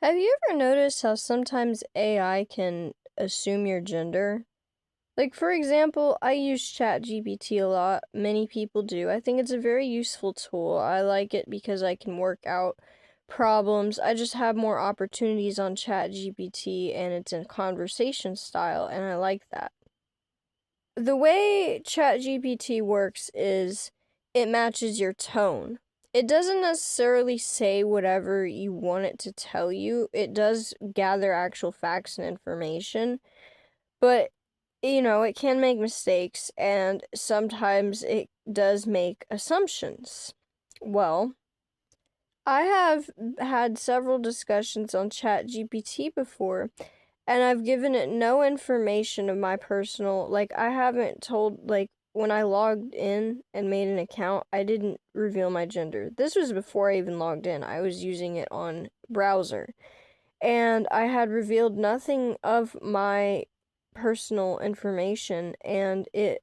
Have you ever noticed how sometimes AI can assume your gender? Like, for example, I use ChatGPT a lot. Many people do. I think it's a very useful tool. I like it because I can work out problems. I just have more opportunities on ChatGPT and it's in conversation style, and I like that. The way ChatGPT works is it matches your tone. It doesn't necessarily say whatever you want it to tell you. It does gather actual facts and information, but it can make mistakes and sometimes it does make assumptions. Well, I have had several discussions on ChatGPT before, and I've given it no information of my personal, like, I haven't told, like, when I logged in and made an account, I didn't reveal my gender. This was before I even logged in. I was using it on browser. And I had revealed nothing of my personal information, and it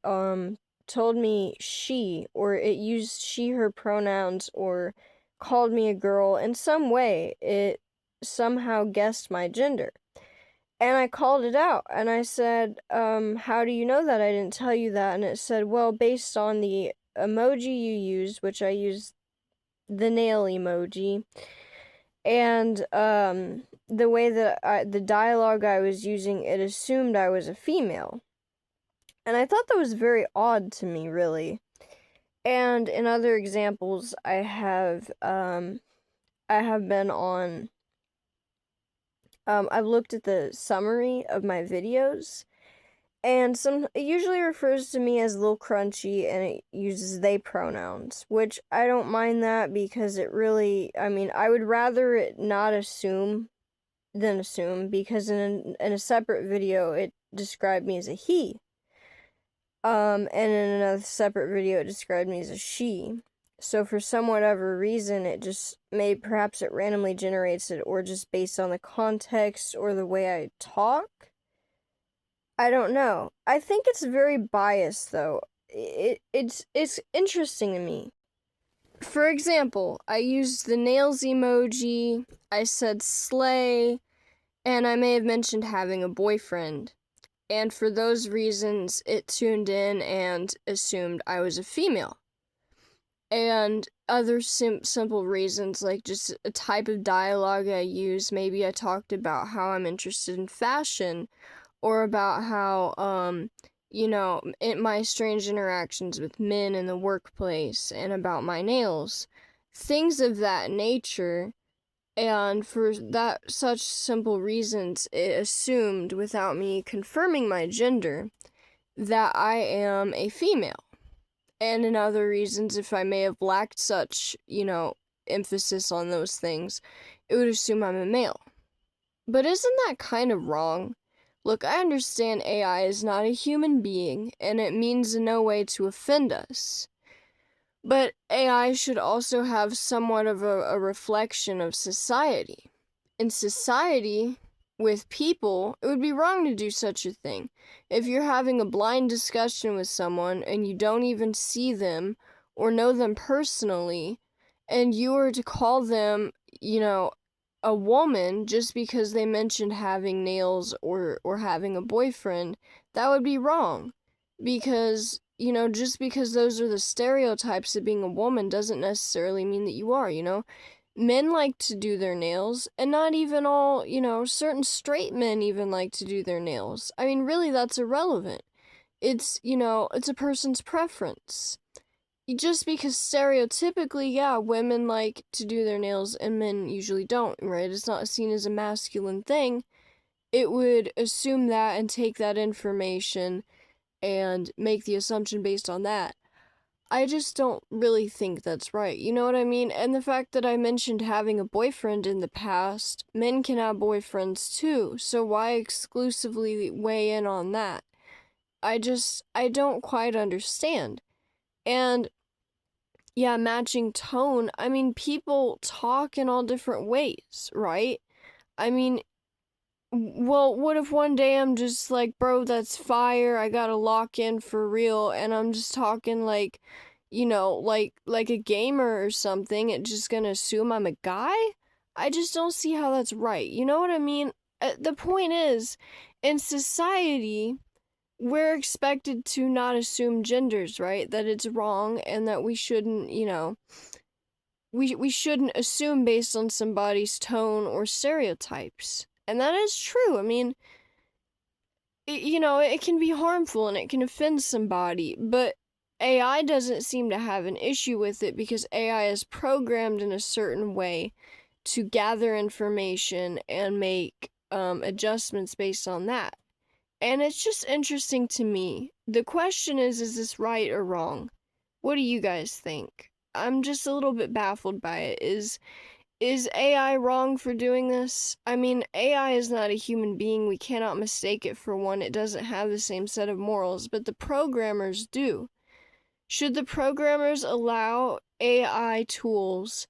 told me she, or it used she her pronouns, or called me a girl. In some way it somehow guessed my gender, and I called it out and I said, how do you know that? I didn't tell you that. And it said, well, based on the emoji you used, which I used the nail emoji, and the way that the dialogue I was using, it assumed I was a female. And I thought that was very odd to me, really. And in other examples, I have been on I've looked at the summary of my videos, and it usually refers to me as Lil Crunchy, and it uses they pronouns, which I don't mind that because it really, I mean, I would rather it not assume than assume, because in a separate video it described me as a he. And in another separate video it described me as a she. So for some whatever reason, it just perhaps it randomly generates it, or just based on the context or the way I talk. I don't know. I think it's very biased though. It's interesting to me. For example, I used the nails emoji, I said slay, and I may have mentioned having a boyfriend. And for those reasons, it tuned in and assumed I was a female. And other simple reasons, like just a type of dialogue I use. Maybe I talked about how I'm interested in fashion, or about how, my strange interactions with men in the workplace, and about my nails. Things of that nature. And for that such simple reasons, it assumed, without me confirming my gender, that I am a female. And in other reasons, if I may have lacked such, emphasis on those things, it would assume I'm a male. But isn't that kind of wrong? Look, I understand AI is not a human being, and it means in no way to offend us. But AI should also have somewhat of a reflection of society. In society, with people, it would be wrong to do such a thing. If you're having a blind discussion with someone and you don't even see them or know them personally, and you were to call them, a woman just because they mentioned having nails or having a boyfriend, that would be wrong. Because, just because those are the stereotypes of being a woman doesn't necessarily mean that you are, Men like to do their nails, and not even all, certain straight men even like to do their nails. I mean, really, that's irrelevant. It's a person's preference. Just because stereotypically, yeah, women like to do their nails and men usually don't, right? It's not seen as a masculine thing. It would assume that and take that information and make the assumption based on that. I just don't really think that's right. You know what I mean? And the fact that I mentioned having a boyfriend in the past, men can have boyfriends too, so why exclusively weigh in on that? I don't quite understand. And yeah, matching tone. I mean, people talk in all different ways, right? I mean, well, what if one day I'm just like, bro, that's fire. I gotta lock in for real, and I'm just talking like, like a gamer or something. It's just gonna assume I'm a guy? I just don't see how that's right. You know what I mean? The point is, in society, we're expected to not assume genders, right? That it's wrong and that we shouldn't, we shouldn't assume based on somebody's tone or stereotypes. And that is true. I mean, it can be harmful and it can offend somebody, but AI doesn't seem to have an issue with it because AI is programmed in a certain way to gather information and make adjustments based on that. And it's just interesting to me. The question is this right or wrong? What do you guys think? I'm just a little bit baffled by it. Is AI wrong for doing this? I mean, AI is not a human being. We cannot mistake it for one. It doesn't have the same set of morals, but the programmers do. Should the programmers allow AI tools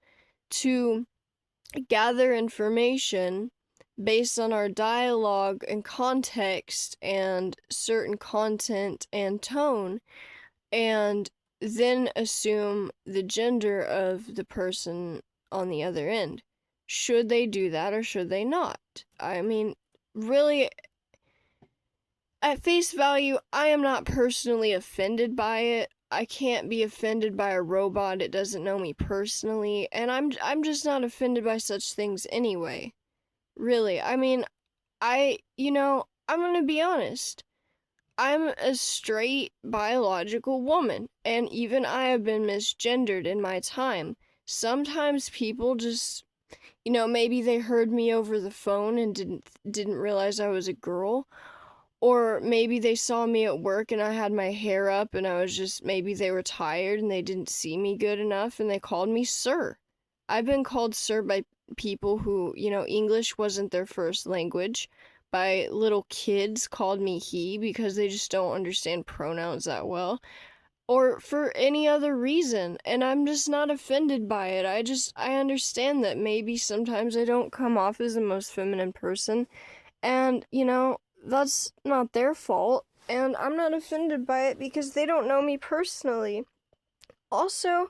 to gather information based on our dialogue and context and certain content and tone, and then assume the gender of the person on the other end? Should they do that or should they not? I mean, really, at face value, I am not personally offended by it. I can't be offended by a robot. It doesn't know me personally, and I'm just not offended by such things anyway. Really. I mean, I'm going to be honest. I'm a straight biological woman, and even I have been misgendered in my time. Sometimes people just, maybe they heard me over the phone and didn't realize I was a girl, or maybe they saw me at work and I had my hair up and I was just, maybe they were tired and they didn't see me good enough and they called me sir. I've been called sir by people who, English wasn't their first language, by little kids called me he because they just don't understand pronouns that well, or for any other reason, and I'm just not offended by it. I understand that maybe sometimes I don't come off as the most feminine person, and, that's not their fault, and I'm not offended by it because they don't know me personally. Also,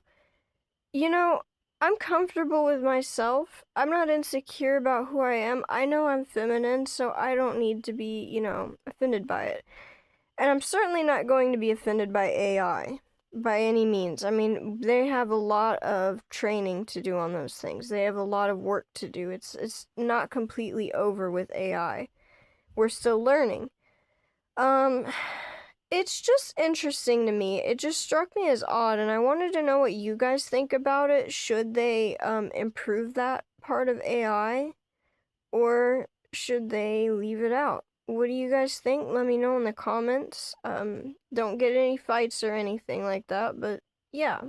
you know, I'm comfortable with myself. I'm not insecure about who I am. I know I'm feminine, so I don't need to be, offended by it. And I'm certainly not going to be offended by AI by any means. I mean, they have a lot of training to do on those things. They have a lot of work to do. It's not completely over with AI. We're still learning. Um it's just interesting to me. It just struck me as odd, and I wanted to know what you guys think about it. Should they improve that part of AI, or should they leave it out? What do you guys think? Let me know in the comments. Don't get any fights or anything like that, but yeah.